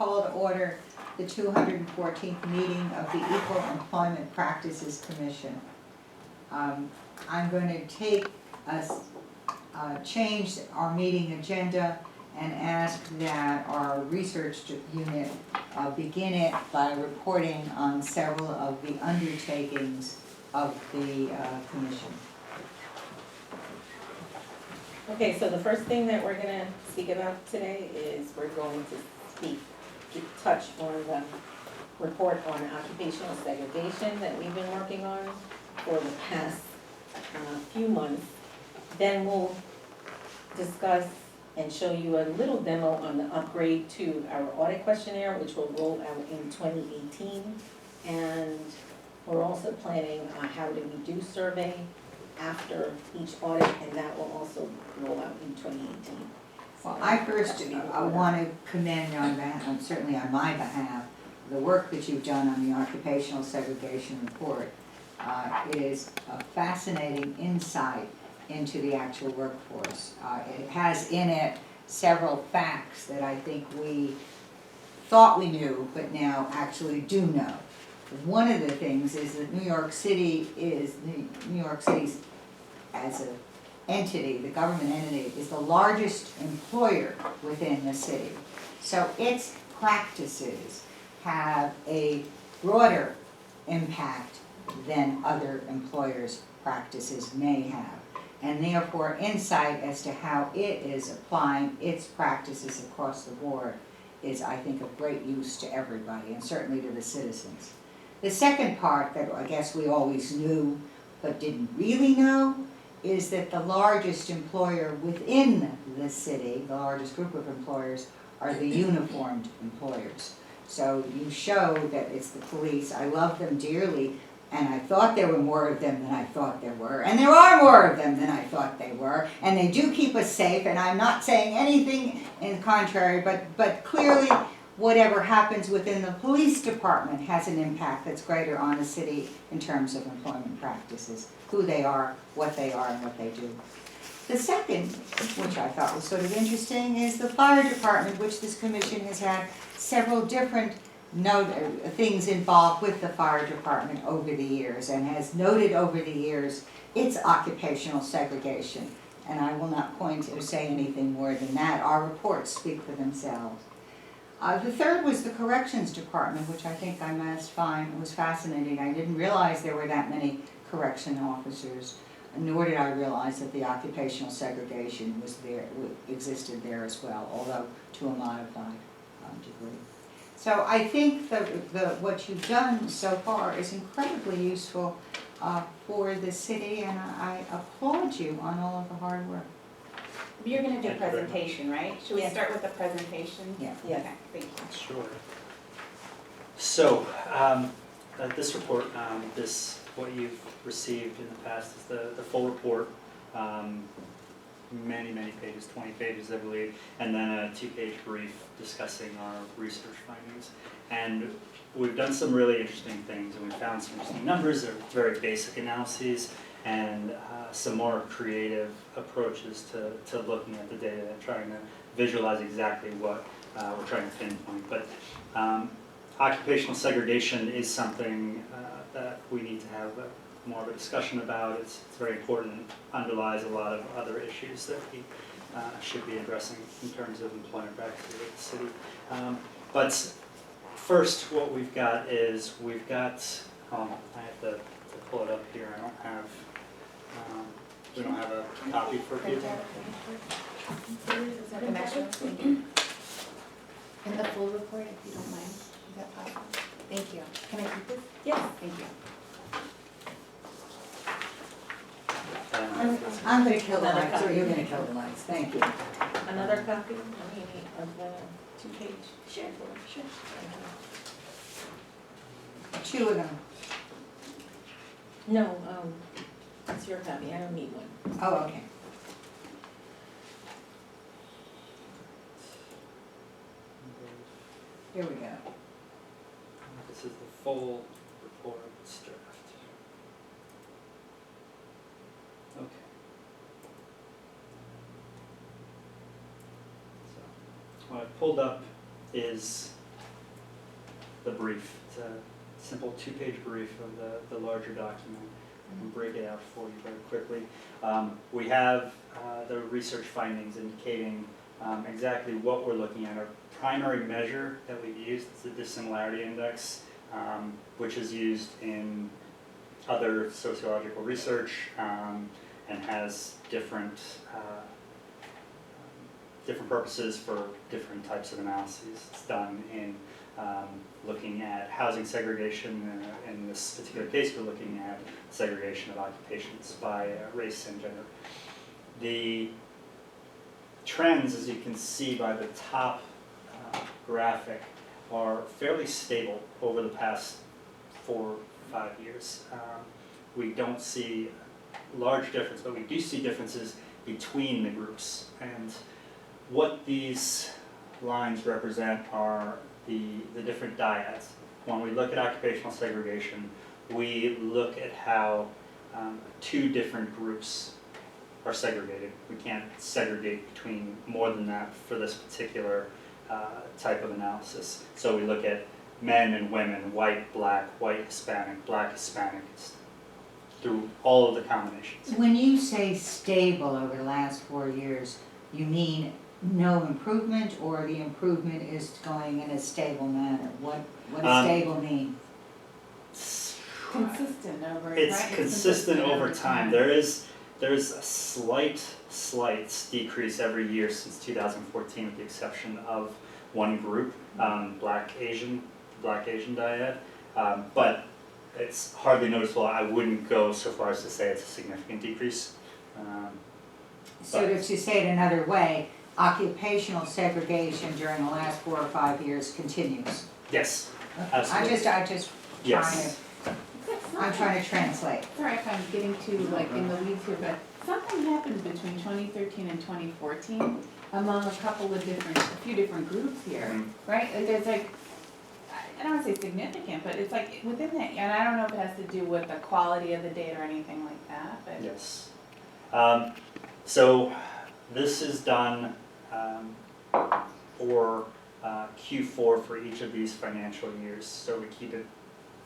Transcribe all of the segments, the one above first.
call to order the 214th meeting of the Equal Employment Practices Commission. I'm going to take us, change our meeting agenda and ask that our research unit begin it by reporting on several of the undertakings of the commission. Okay, so the first thing that we're gonna speak about today is we're going to touch on the report on occupational segregation that we've been working on for the past few months. Then we'll discuss and show you a little demo on the upgrade to our audit questionnaire, which will roll out in 2018. And we're also planning on how to do survey after each audit, and that will also roll out in 2018. Well, I first want to commend on that, and certainly on my behalf, the work that you've done on the occupational segregation report. It is a fascinating insight into the actual workforce. It has in it several facts that I think we thought we knew, but now actually do know. One of the things is that New York City's, as an entity, the government entity, is the largest employer within the city. So its practices have a broader impact than other employers' practices may have. And therefore, insight as to how it is applying its practices across the board is, I think, of great use to everybody, and certainly to the citizens. The second part that I guess we always knew but didn't really know is that the largest employer within the city, the largest group of employers, are the uniformed employers. So you show that it's the police. I love them dearly, and I thought there were more of them than I thought there were. And there are more of them than I thought they were. And they do keep us safe, and I'm not saying anything in contrary, but clearly whatever happens within the police department has an impact that's greater on the city in terms of employment practices, who they are, and what they do. The second, which I thought was sort of interesting, is the fire department, which this commission has had several different things involved with the fire department over the years, and has noted over the years its occupational segregation. And I will not point or say anything more than that. Our reports speak for themselves. The third was the corrections department, which I think I must find was fascinating. I didn't realize there were that many correction officers, nor did I realize that the occupational segregation was there, existed there as well, although to a modified degree. So I think what you've done so far is incredibly useful for the city, and I applaud you on all of the hard work. You're going to do a presentation, right? Should we Yeah. start with the presentation? Yes. Okay, thank you. Sure. So, this report, what you've received in the past is the full report, many pages, 20 pages I believe, and then a 2-page brief discussing our research findings. And we've done some really interesting things, and we found some interesting numbers. They're very basic analyses, and some more creative approaches to looking at the data and trying to visualize exactly what we're trying to pinpoint. But occupational segregation is something that we need to have more of a discussion about. It's very important, underlies a lot of other issues that we should be addressing in terms of employment practices of the city. But first, what we've got is I have to pull it up here. I don't have. We don't have a copy for people. Is that the next one? Thank you. And the full report, if you don't mind. Is that possible? Thank you. Can I keep this? Yes. Thank you. I'm going to kill the Another lights, or copy. you're going to kill the lights. Thank you. Another copy of the 2-page? Sure. Sure. Two of them. No, it's your copy, I don't need one. Oh, okay. Here we go. This is the full report draft. Okay. So what I pulled up is the brief. It's a simple 2-page brief of the larger document. We'll break it out for you very quickly. We have the research findings indicating exactly what we're looking at. Our primary measure that we've used is the dissimilarity index, which is used in other sociological research and has different purposes for different types of analyses. It's done in looking at housing segregation. In this particular case, we're looking at segregation of occupations by race and gender. The trends, as you can see by the top graphic, are fairly stable over the past 4 or 5 years. We don't see large difference, but we do see differences between the groups. And what these lines represent are the different dyads. When we look at occupational segregation, we look at how 2 different groups are segregated. We can't segregate between more than that for this particular type of analysis. So we look at men and women, white, black, Hispanic, Hispanic, through all of the combinations. When you say stable over the last 4 years, you mean no improvement, or the improvement is going in a stable manner? What does stable mean? Consistent over, right? It's consistent over time. There's a slight decrease every year since 2014, with the exception of one group, Black Asian dyad, but it's hardly noticeable. I wouldn't go so far as to say it's a significant decrease. So to say it another way, occupational segregation during the last 4 or 5 years continues? Yes, Okay. absolutely. I just Yes. I'm trying to translate. Sorry if I'm getting too like in the weeds here, but something happened between 2013 and 2014 among a few different groups here, Mhm. right? Like, there's like, I don't want to say significant, but it's like within that, and I don't know if it has to do with the quality of the data or anything like that, but. Yes. So this is done for Q4 for each of these financial years. So we keep it.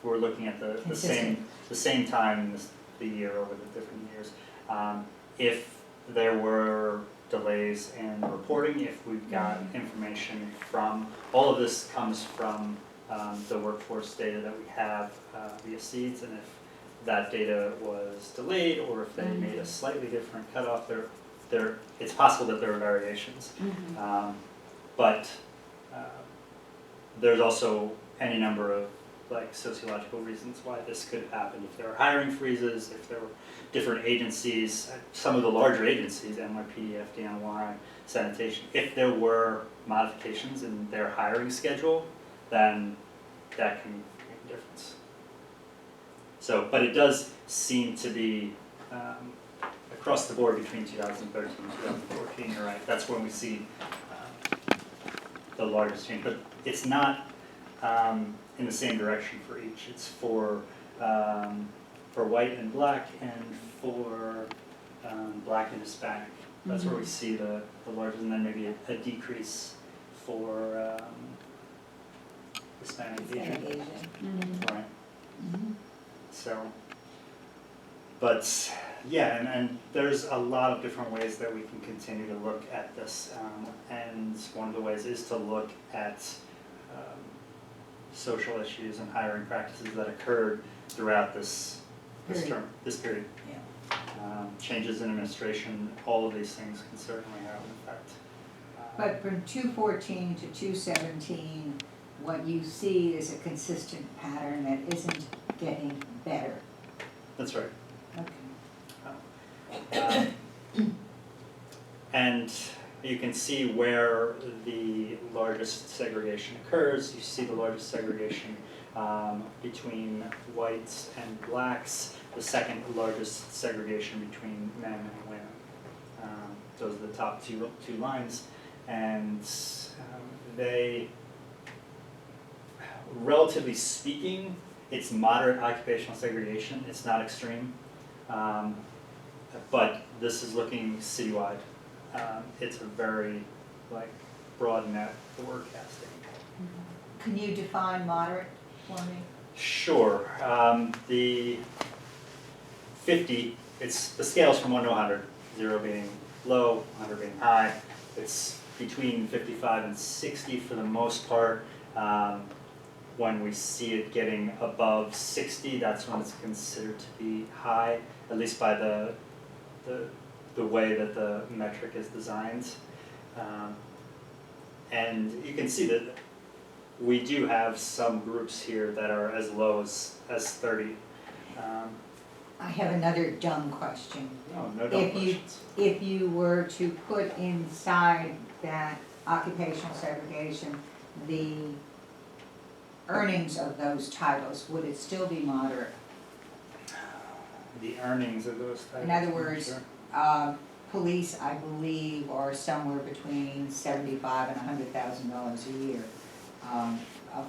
We're looking at the same time in the year over the different years. If there were delays in reporting, if we've got information from, all of this comes from the workforce data that we have via SEEDS, and if that data was delayed or if they made a slightly different cutoff, it's possible that there are variations. But there's also any number of sociological reasons why this could happen. If there are hiring freezes, if there were different agencies, some of the larger agencies, NYPD, FDNY, sanitation, if there were modifications in their hiring schedule, then that can make a difference. So, but it does seem to be across the board between 2013 and 2014, you're right, that's when we see the largest change, but it's not in the same direction for each. It's for white and black, and for black and Hispanic. That's where we see the largest, and then maybe a decrease for Hispanic Asian. Right. So, but yeah, and there's a lot of different ways that we can continue to look at this, and one of the ways is to look at social issues and hiring practices that occurred throughout this period. Yeah. Changes in administration, all of these things can certainly have an effect. But from 2014 to 2017, what you see is a consistent pattern that isn't getting better. That's right. Okay. And you can see where the largest segregation occurs. You see the largest segregation between whites and blacks, the second largest segregation between men and women. Those are the top two lines, and they, relatively speaking, it's moderate occupational segregation. It's not extreme, but this is looking citywide. It's a very broad net that we're casting. Can you define moderate for me? Sure, the 50, it's, the scale's from 1 to 100, 0 being low, 100 being high. It's between 55 and 60 for the most part. When we see it getting above 60, that's when it's considered to be high, at least by the way that the metric is designed. And you can see that we do have some groups here that are as low as 30. I have another dumb question. No dumb If you- questions. If you were to put inside that occupational segregation, the earnings of those titles, would it still be moderate? The earnings of those titles. In other words, sure. Police, I believe, are somewhere between $75,000 and $100,000 a year.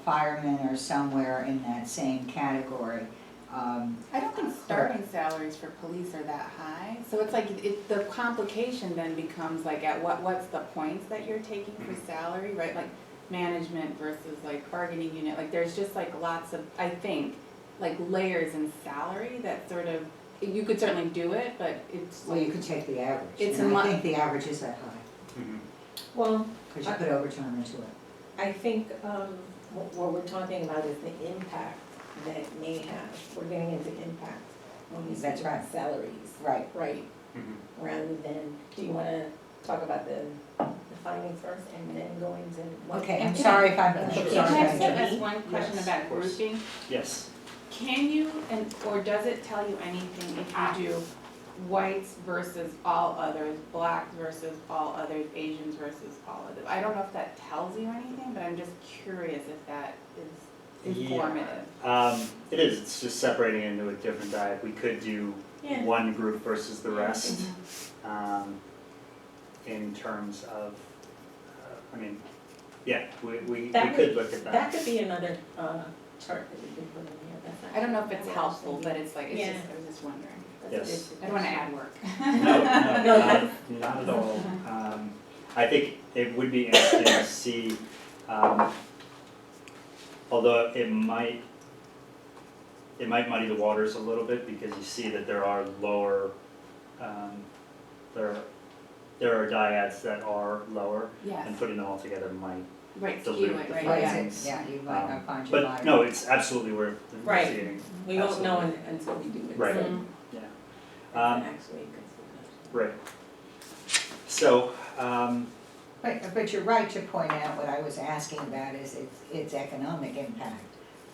Firemen are somewhere in that same category. I don't think starting salaries for police are that high, so it's like, the complication then becomes like, at what's the points that you're taking for salary, right? Like management versus like bargaining unit, like there's just like lots of, I think, like layers in salary that sort of, you could certainly do it, but it's Well, you like, could take the average, It's and a I mu- think the average is that high, Mhm. Well, because you put overtime into it. I think, what we're talking about is the impact that it may have. We're getting into impact when we That's speak right. about salaries. Right. Right, Mhm. rather than, do you wanna talk about the findings first and then go into what? Okay, I'm And can sorry if I'm, Sure. I'm can sorry I if just I'm- ask one question Yes, about of course. grouping? Yes. Can you, or does it tell you anything if you do whites versus all others, blacks versus all others, Asians versus all others? I don't know if that tells you anything, but I'm just curious if that is informative. It is, it's just separating into a different diet. We could do Yeah. one group versus the rest, Mm-hmm. in terms of, I mean, yeah, we That could look at That that. could be another, chart that we could put in here, that's not. I don't know if it's helpful, but it's like, it's Yeah. just, I was just wondering. Yes. I don't wanna add work. No, No, not at all. I think it would be interesting to see, although it might muddy the waters a little bit, because you see that there are lower, there are dyads that are lower, Yes, and putting them all together might, right, dilute skew it, the right, Right, yeah. findings. yeah, you might not find your but moderate. no, it's absolutely worth Right. seeing. We won't know Absolutely. until we do it. Right. so Mhm. Yeah, that's actually a good right. So, But you're right to point out what I was asking about is its economic impact.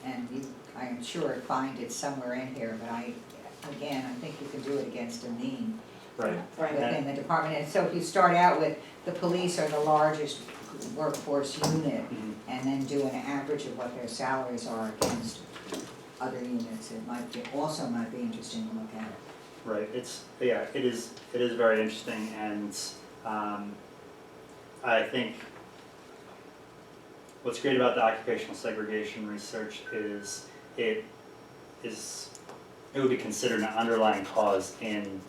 And you, I am sure, find it somewhere in here, but I think you can do it against a mean right, Right. within the department. And so if you start out with the police are the largest workforce unit, mhm, and then do an average of what their salaries are against other units, it might be interesting to look at it. right, it is very interesting, and, I think what's great about the occupational segregation research is it would be considered an underlying cause in,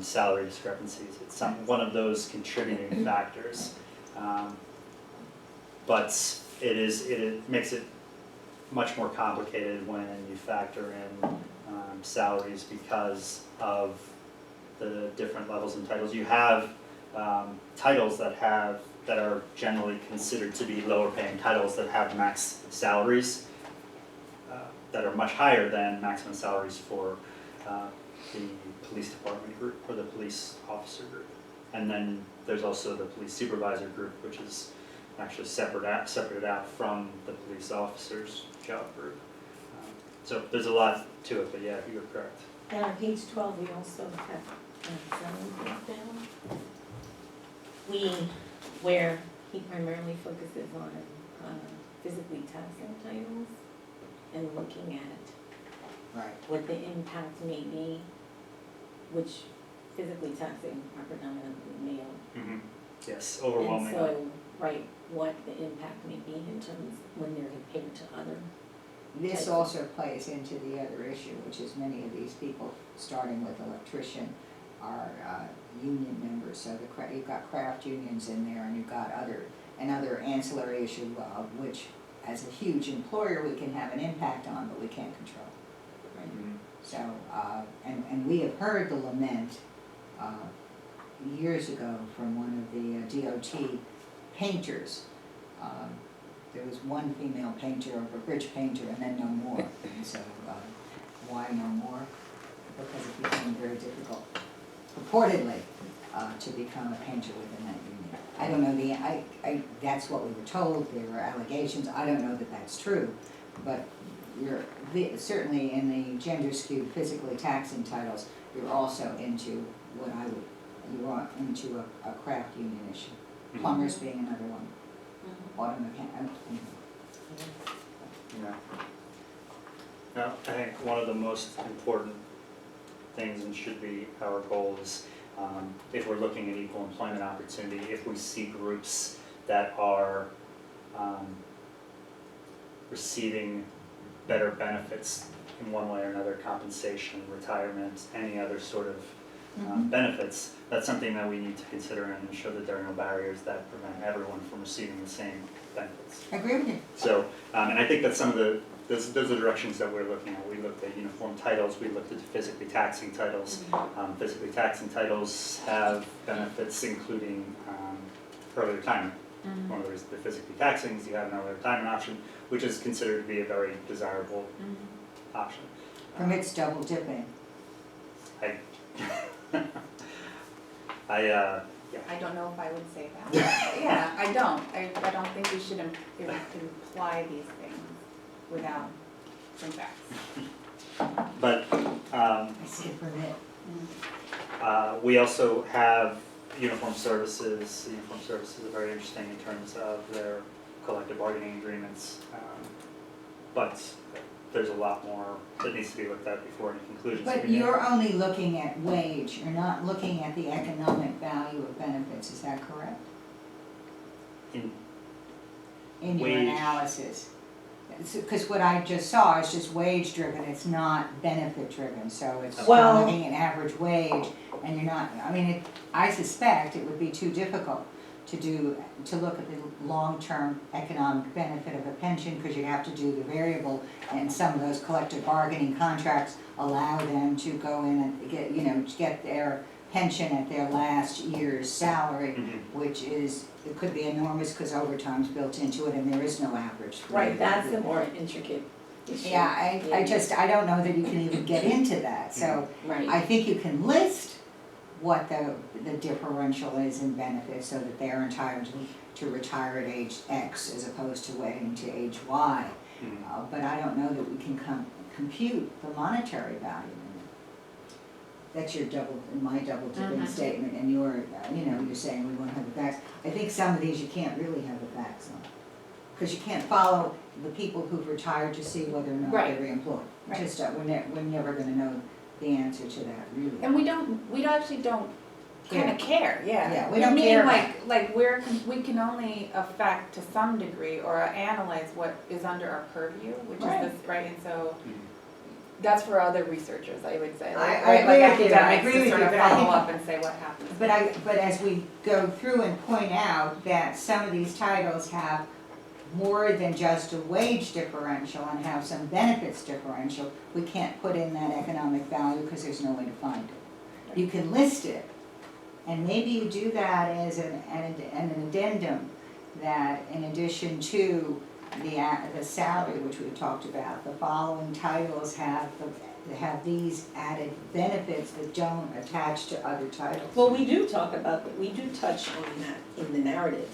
salary discrepancies. It's one of those contributing factors. But it makes it much more complicated when you factor in, salaries because of the different levels and titles. You have, titles that are generally considered to be lower paying titles that have max salaries, that are much higher than maximum salaries for, the police department group or the police officer group. And then there's also the police supervisor group, which is actually separated out from the police officer's job group. So there's a lot to it, but yeah, you're correct. And on page 12, we also have zoning breakdown. Where he primarily focuses on physically taxing titles and looking at Right. what the impact may be, which physically taxing are predominantly male. Yes, overwhelmingly. And so, right, what the impact may be in terms when they're compared to other. This also plays into the other issue, which is many of these people, starting with electrician, are union members. So you've got craft unions in there, and you've got another ancillary issue of which as a huge employer, we can have an impact on, but we can't control. Mhm. So, and we have heard the lament, years ago from one of the DOT painters. There was one female painter, a bridge painter, and then no more. And so, why no more? Because it became very difficult, purportedly, to become a painter within that union. I don't know that's what we were told, there were allegations, I don't know that that's true, but certainly in the gender skewed physically taxing titles, you're also into you are into a craft union issue. Plumbers being another one, auto mechanic. Yeah. Now, I think one of the most important things and should be our goals, if we're looking at equal employment opportunity, if we see groups that are receiving better benefits in one way or another, compensation, retirement, any other sort of benefits, that's something that we need to consider and ensure that there are no barriers that prevent everyone from receiving the same benefits. I agree with you. So, and I think that some of those are directions that we're looking at. We looked at uniform titles, we looked at physically taxing titles. Physically taxing titles have benefits including early retirement. One of the reasons they're physically taxing is you have an early retirement option, which is considered to be a very desirable option. Permits double dipping. Yeah. I don't know if I would say that. Yeah, I don't. I don't think we should imply these things without some facts. But I see a permit. we also have uniform services. Uniform services are very interesting in terms of their collective bargaining agreements. But there's a lot more that needs to be looked at before any conclusions can But be made. you're only looking at wage, you're not looking at the economic value of benefits, is that correct? In In your Wage. analysis? Because what I just saw is just wage driven, it's not benefit driven, so it's Well- you're looking at average wage, and you're not, I mean, I suspect it would be too difficult to look at the long-term economic benefit of a pension, because you have to do the variable, and some of those collective bargaining contracts allow them to go in and get their pension at their last year's salary, which it could be enormous because overtime's built into it and there is no average. Right, that's the more intricate issue. Yeah, I don't know that you can even get into that, so Right. I think you can list what the differential is in benefits so that they're entitled to retire at age X as opposed to waiting to age Y. But I don't know that we can compute the monetary value in it. That's my double dipping statement, and you're saying we want to have the facts. I think some of these you can't really have the facts on, because you can't follow the people who've retired to see whether or not Right. they're reemployed. Right. Just, we're never gonna know the answer to that, really. And we actually don't kind of care, yeah. Yeah, we don't mean, care like we can only affect to some degree or analyze what is under our purview, which Right. is this, right, and so that's for other researchers, I would say, I like, agree like with you. I academics agree to with sort you, of but I follow think- up and say what happens. But as we go through and point out that some of these titles have more than just a wage differential and have some benefits differential, we can't put in that economic value because there's no way to find it. You can list it, and maybe you do that as an addendum, that in addition to the salary, which we talked about, the following titles have these added benefits that don't attach to other titles. Well, we do touch on that in the narrative.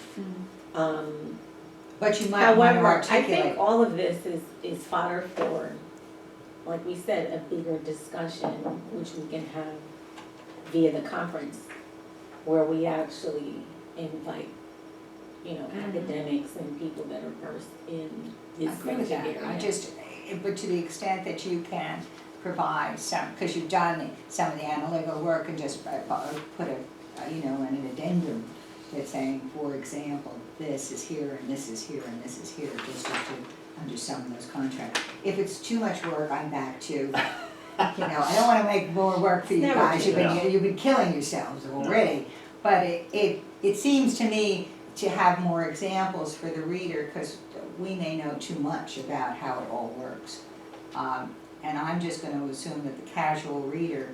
But you might want to However, I articulate. think all of this is fodder for, like we said, a bigger discussion, which we can have via the conference, where we actually invite, academics and people that are versed in I this agree with that. area. But to the extent that you can provide some, because you've done some of the analytical work and just put an addendum that's saying, for example, this is here and this is here and this is here, just to under some of those contracts. If it's too much work, I'm back to, I don't want to make more work for you Never guys. do. You've been killing yourselves already. But it seems to me to have more examples for the reader, because we may know too much about how it all works. And I'm just gonna assume that the casual reader,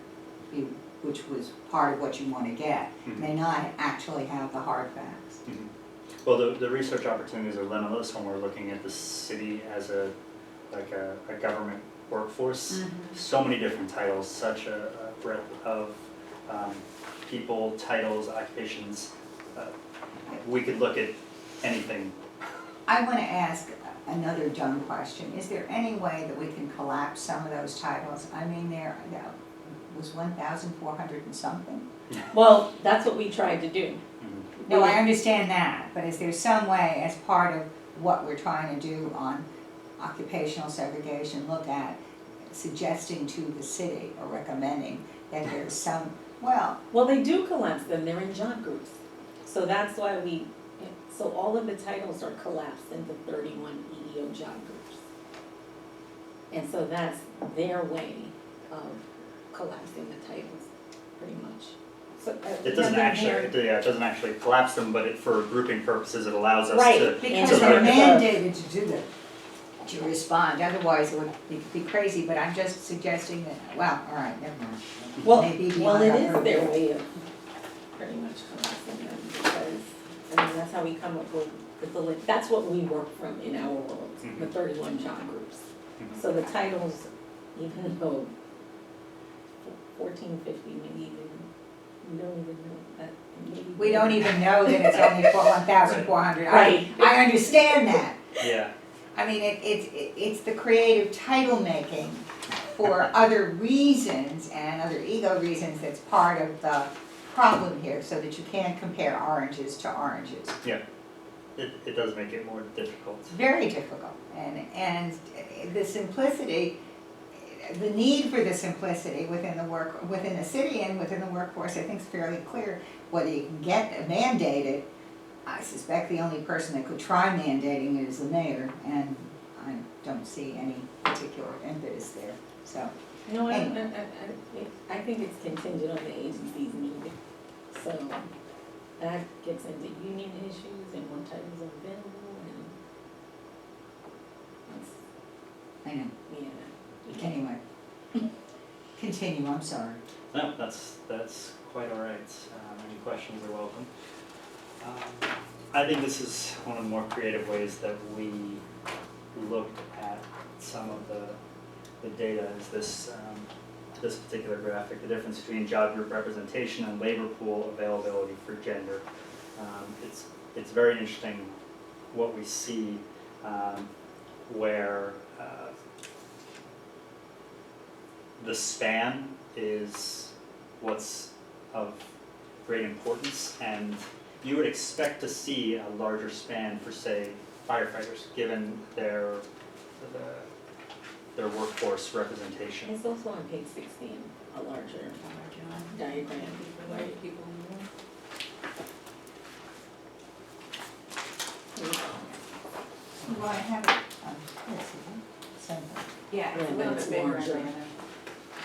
which was part of what you wanna get, may not actually have the hard facts. Mhm. Well, the research opportunities are limitless when we're looking at the city as a government workforce. So many different titles, such a breadth of people, titles, occupations. We could look at anything. I wanna ask another dumb question. Is there any way that we can collapse some of those titles? I mean, there was 1,400 and something. Well, that's what we tried to do. No, I understand that, but is there some way, as part of what we're trying to do on occupational segregation, look at suggesting to the city or recommending that there's some, well, Well, they do collapse them, they're in job groups. So that's why so all of the titles are collapsed into 31 EEO job groups. And so that's their way of collapsing the titles, pretty much. So, It doesn't here- it doesn't actually collapse them, but for grouping purposes, it allows us Right. to. because And they're so- mandated to do that, to respond, otherwise it would be crazy, but I'm just suggesting that, well, all right, never mind. Well, Maybe well, beyond it our is their purview. way of pretty much collapsing them, because, I mean, that's how we come up with that's what we work from in our world, the 31 job groups. Mhm. So the titles, even though 1450, maybe even, we don't even know that, maybe. We don't even know that it's only for 1,400. Right. I understand that. Yeah, I mean, it's the creative title making for other reasons and other ego reasons that's part of the problem here, so that you can't compare oranges to oranges. it does make it more difficult. It's very difficult, and the simplicity, the need for the simplicity within the city and within the workforce, I think is fairly clear. Whether you can get mandated, I suspect the only person that could try mandating it is the mayor, and I don't see any particular impetus there, so. No, Anyway. I think it's contingent on the agency's need. So that gets into union issues and what titles are available and that's, I know, yeah. anyway. Continue, I'm sorry. No, that's quite all right. Any questions are welcome. I think this is one of the more creative ways that we looked at some of the data is this particular graphic, the difference between job group representation and labor pool availability for gender. It's very interesting what we see where the span is what's of great importance, and you would expect to see a larger span for, say, firefighters, given their workforce representation. It's also on page 16, a larger diagram, right? Well, I have it, let's see, something. Yeah, it's a Yeah, little it's bit bigger. larger. Amanda.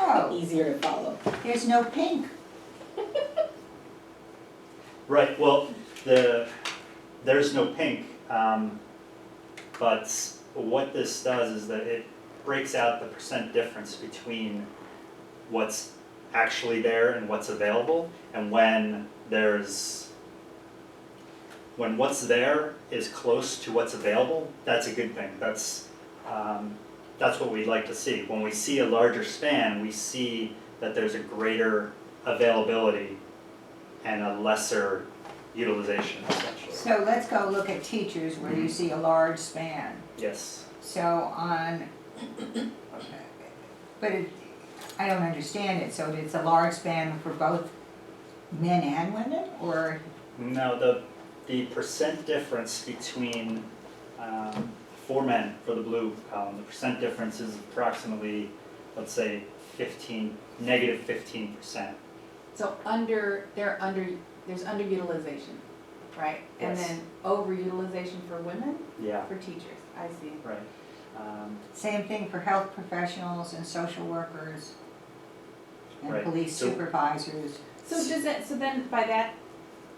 Oh, Easier to follow. there's no pink. Right, well, there's no pink, but what this does is that it breaks out the percent difference between what's actually there and what's available, and when what's there is close to what's available, that's a good thing. That's what we'd like to see. When we see a larger span, we see that there's a greater availability and a lesser utilization, essentially. So let's go look at teachers where you see a large span. Yes. So but I don't understand it, so it's a large span for both men and women, or? No, the percent difference between, for men, for the blue column, the percent difference is approximately, let's say, negative 15%. So there's underutilization, right? And Yes. then overutilization for women, Yeah, for teachers, I see. right. Same thing for health professionals and social workers and Right. police So- supervisors. So then by that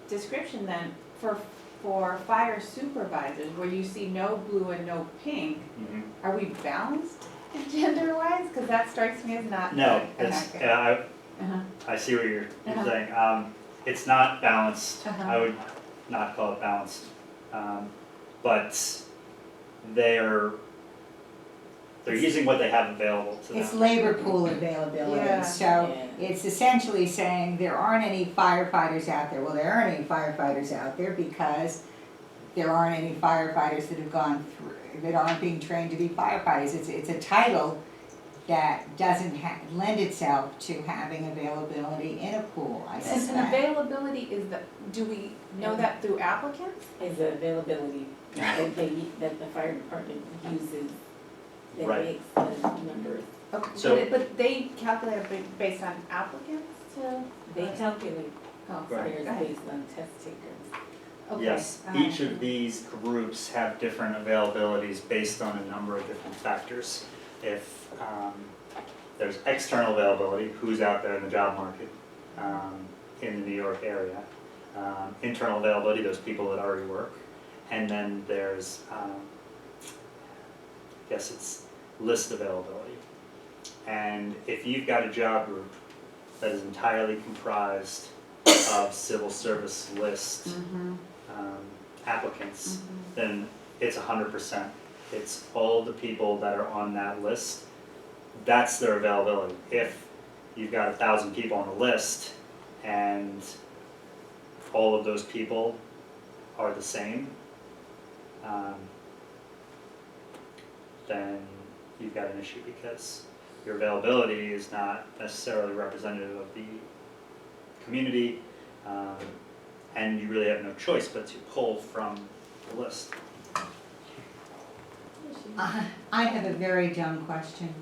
description then, for for fire supervisors, where you see no blue and no pink, Mhm. are we balanced gender-wise? Because that strikes me as not. No, good. it's, Okay. yeah, Uh-huh. I see what you're Uh-huh. saying. It's not balanced. Uh-huh. I would not call it balanced. But they're using what they have available to them. It's labor pool availability, Yeah. so Yeah. it's essentially saying there aren't any firefighters out there. Well, there aren't any firefighters out there because there aren't any firefighters that have gone through, that aren't being trained to be firefighters. It's a title that doesn't lend itself to having availability in a pool, I And suspect. availability is do we know that through applicants? Is the availability that the fire department uses, that Right. makes the numbers. Okay, So- but they calculate it based on applicants to? They calculate Oh, Right. fires Go ahead. based on test takers. Okay. Yes, each of these groups have different availabilities based on a number of different factors. If there's external availability, who's out there in the job market in the New York area. Internal availability, those people that already work. And then there's, I guess it's list availability. And if you've got a job group that is entirely comprised of civil service list Mm-hmm, applicants, then it's 100%. It's all the people that are on that list, that's their availability. If you've got 1,000 people on the list and all of those people are the same, then you've got an issue because your availability is not necessarily representative of the community, and you really have no choice but to pull from the list. I have a very dumb question.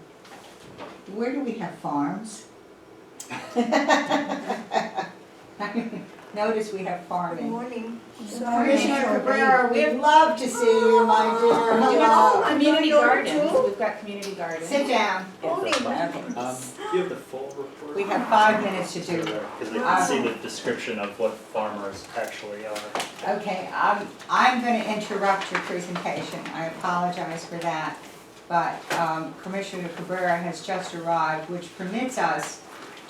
Where do we have farms? Notice we have farming. Morning. Commissioner Cabrera, we'd love to see you, my dear. Hello. Community Your gardens, too? we've got community gardens. Sit down. Morning. Do you have the full report? We have 5 minutes to do. Because they can see the description of what farmers actually are. Okay, I'm going to interrupt your presentation. I apologize for that. But Commissioner Cabrera has just arrived, which permits us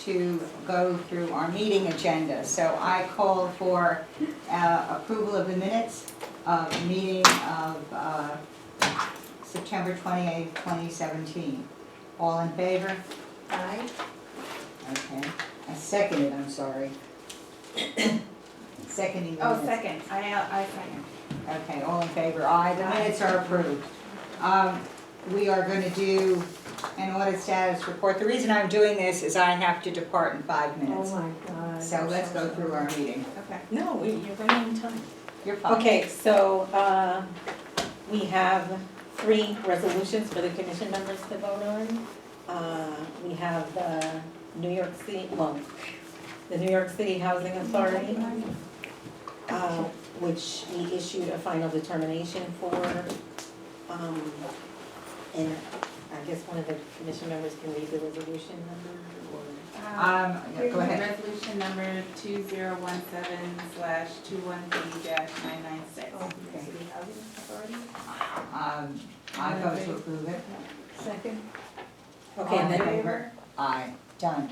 to go through our meeting agenda. So I call for approval of the minutes of the meeting of September 28th, 2017. All in favor? Aye. Okay. I second it, I'm sorry. Seconding the Oh, minutes. second, I second. Okay, all in favor? Aye, the minutes are approved. We are going to do an audit status report. The reason I'm doing this is I have to depart in 5 minutes. my God. So let's go through our meeting. Okay. No, you're right on time. You're fine. Okay, so, we have 3 resolutions for the commission members to vote on. We have the New York City, the New York City Housing Authority, which we issued a final determination for. And I guess one of the commission members can read the resolution number, or? Yeah, go ahead. Resolution number 2017/213-996. Okay. City Housing Authority. I vote to approve it. Second. Okay, All in then, favor? Aye, done.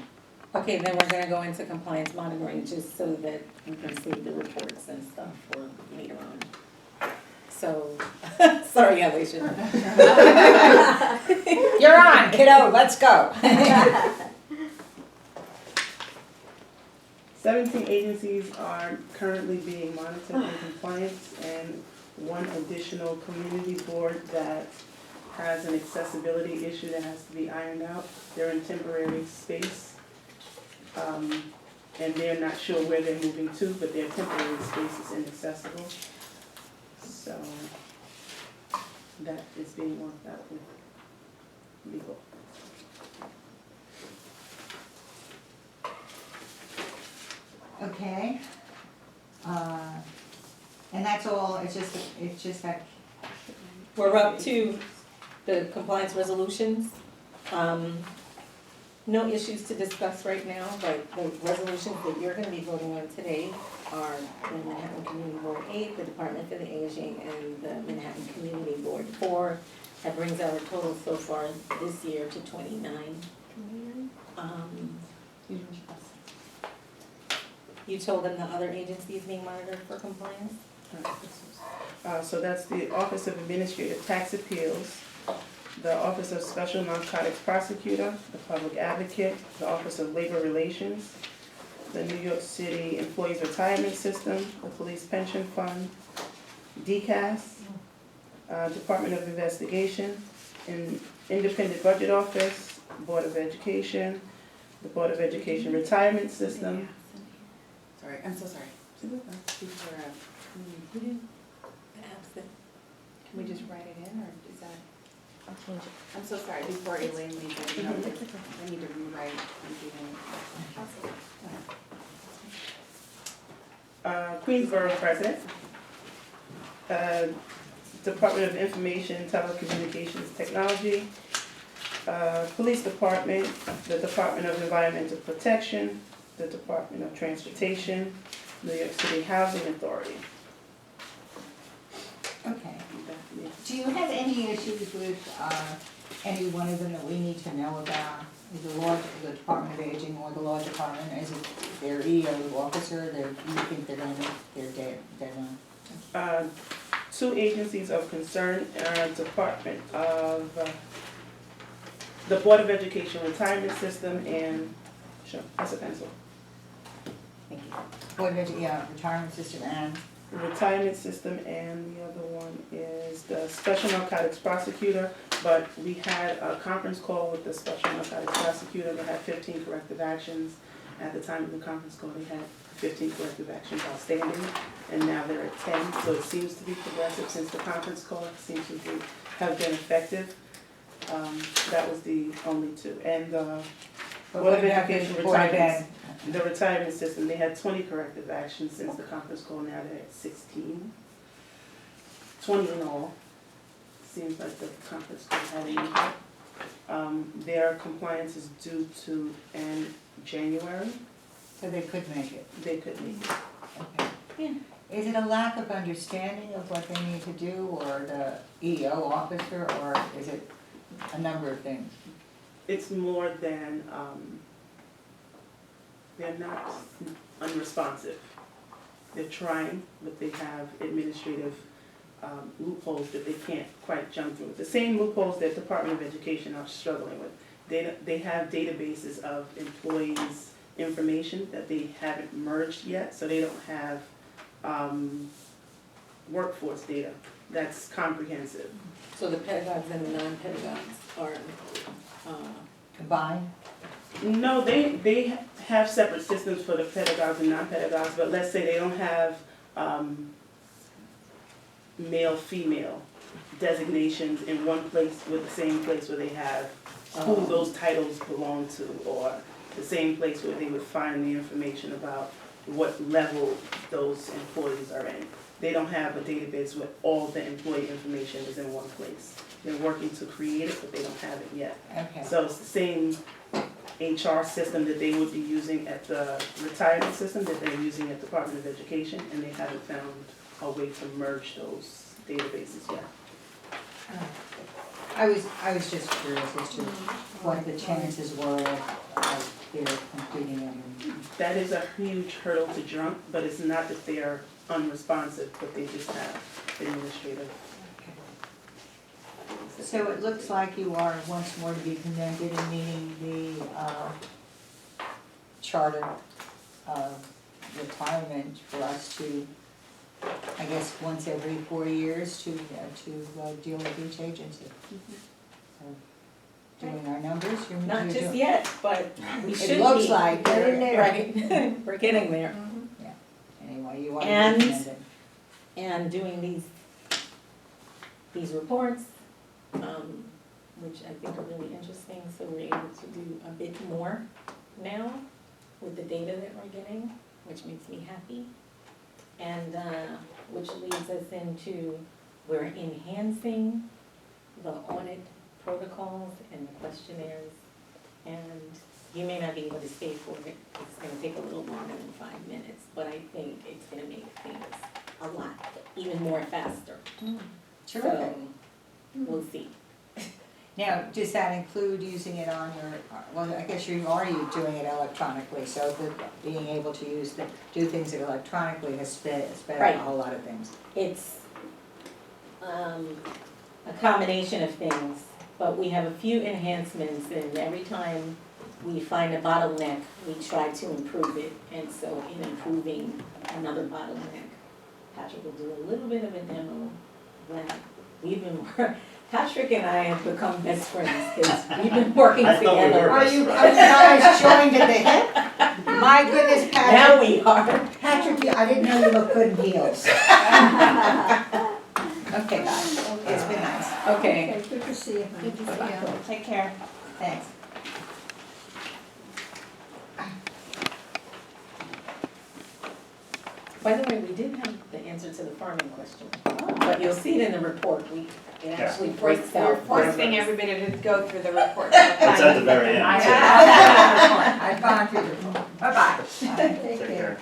okay, then we're gonna go into compliance monitoring, just so that you can see the reports and stuff for later on. So, sorry, Alicia. You're on, kiddo, let's go. 17 agencies are currently being monitored in compliance, and one additional community board that has an accessibility issue that has to be ironed out. They're in temporary space, and they're not sure where they're moving to, but their temporary space is inaccessible. So that is being worked out with legal. Okay. And that's all, it's just that, We're up to the compliance resolutions. No issues to discuss right now, but the resolutions that you're gonna be voting on today are the Manhattan Community Board 8, the Department for the Aging, and the Manhattan Community Board 4. That brings our total so far this year to 29. You told them the other agencies being monitored for compliance? So that's the Office of Administrative Tax Appeals, the Office of Special Narcotics Prosecutor, the Public Advocate, the Office of Labor Relations, the New York City Employees Retirement System, the Police Pension Fund, DCAS, Department of Investigation, Independent Budget Office, Board of Education, the Board of Education Retirement System. Sorry, I'm so sorry. These were, The absent. can we just write it in, or is that? I'll change it. I'm so sorry, before Elaine leaves, I need to rewrite and do that. Queensborough President, Department of Information, Telecommunications Technology, Police Department, the Department of Environmental Protection, the Department of Transportation, New York City Housing Authority. Okay. Do you have any issues with any one of them that we need to know about? The Department of Aging or the Law Department? Is it their EO officer, you think they're gonna make their deadline? 2 agencies of concern, Department of, the Board of Education Retirement System and, sure, that's a pencil. Thank you. Board of Retirement System and, Retirement System, and the other one is the Special Narcotics Prosecutor, but we had a conference call with the Special Narcotics Prosecutor. They had 15 corrective actions. At the time of the conference call, they had 15 corrective actions outstanding, and now they're at 10, so it seems to be progressive since the conference call. It seems to have been effective. That was the only 2. And Board of Education Retirement, the retirement system, they had 20 corrective actions since the conference call, now they're at 16. 20 in all. Seems like the conference call had an impact. Their compliance is due to end January. so they could make it. They could meet. Okay. Yeah. Is it a lack of understanding of what they need to do, or the EO officer, or is it a number of things? It's more than, they're not unresponsive. They're trying, but they have administrative loopholes that they can't quite jump through. The same loopholes that Department of Education are struggling with. They have databases of employees' information that they haven't merged yet, so they don't have workforce data that's comprehensive. So the pedagogues and the non-pedagogues are, Combined? No, they have separate systems for the pedagogues and non-pedagogues, but let's say they don't have male, female designations in one place with the same place where they have who those titles belong to, or the same place where they would find the information about what level those employees are in. They don't have a database where all the employee information is in one place. They're working to create it, but they don't have it yet. Okay. So it's the same HR system that they would be using at the retirement system that they're using at the Department of Education, and they haven't found a way to merge those databases yet. I was just curious as to what the chances were of their completing it. That is a huge hurdle to jump, but it's not that they're unresponsive, but they just have administrative. So it looks like you are once more to be commended in meeting the charter requirement for us to, I guess, once every 4 years to deal with each agency. So, doing our numbers, you're not you're just doing- yet, but we should be. It looks like they're in there. Right, we're getting there. Anyway, you are And- commended. And doing these reports, which I think are really interesting, so we're able to do a bit more now with the data that we're getting, which makes me happy. And which leads us into, we're enhancing the audit protocols and the questionnaires and you may not be able to stay for it, it's gonna take a little longer than 5 minutes, but I think it's gonna make things a lot, even more faster. Terrific. So, we'll see. Now, does that include using it on your, well, I guess you're already doing it electronically, so being able to do things electronically has sped Right. up a whole lot of things. It's a combination of things, but we have a few enhancements, and every time we find a bottleneck, we try to improve it. And so in improving another bottleneck, Patrick will do a little bit of a demo that we've been, Patrick and I have become best friends because we've been working I thought we together. were. Are you guys joined at the hip? My goodness, Now Patrick, we are. Patrick, I didn't know you looked good in heels. Okay, guys, it's been nice. Okay. Good to see you. Good to see you. Take care. Thanks. By the way, we did have the answer to the farming question, but you'll see it in the report. It actually breaks We're out. forcing everybody to go through the report. It's at the very end. I so have. I've gone through the report. Bye-bye. Take care.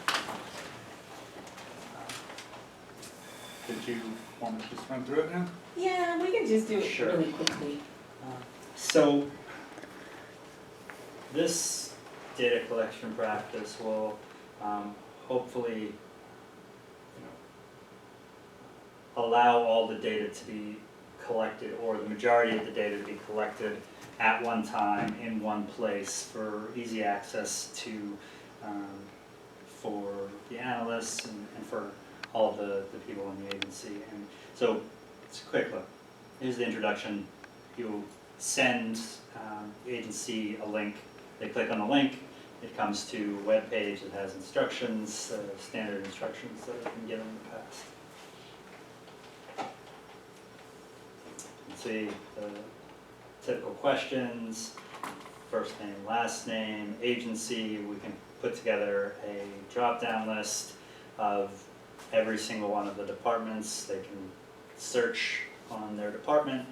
Did you want to just run through it now? Yeah, we can just do it Sure. really quickly. So, this data collection practice will hopefully, allow all the data to be collected, or the majority of the data to be collected at one time in one place for easy access to, for the analysts and for all of the people in the agency. And so, it's a quick look. Here's the introduction. You send the agency a link. They click on the link. It comes to a web page that has instructions, standard instructions that have been given in the past. You can see the typical questions, first name, last name, agency. We can put together a drop-down list of every single one of the departments. They can search on their department,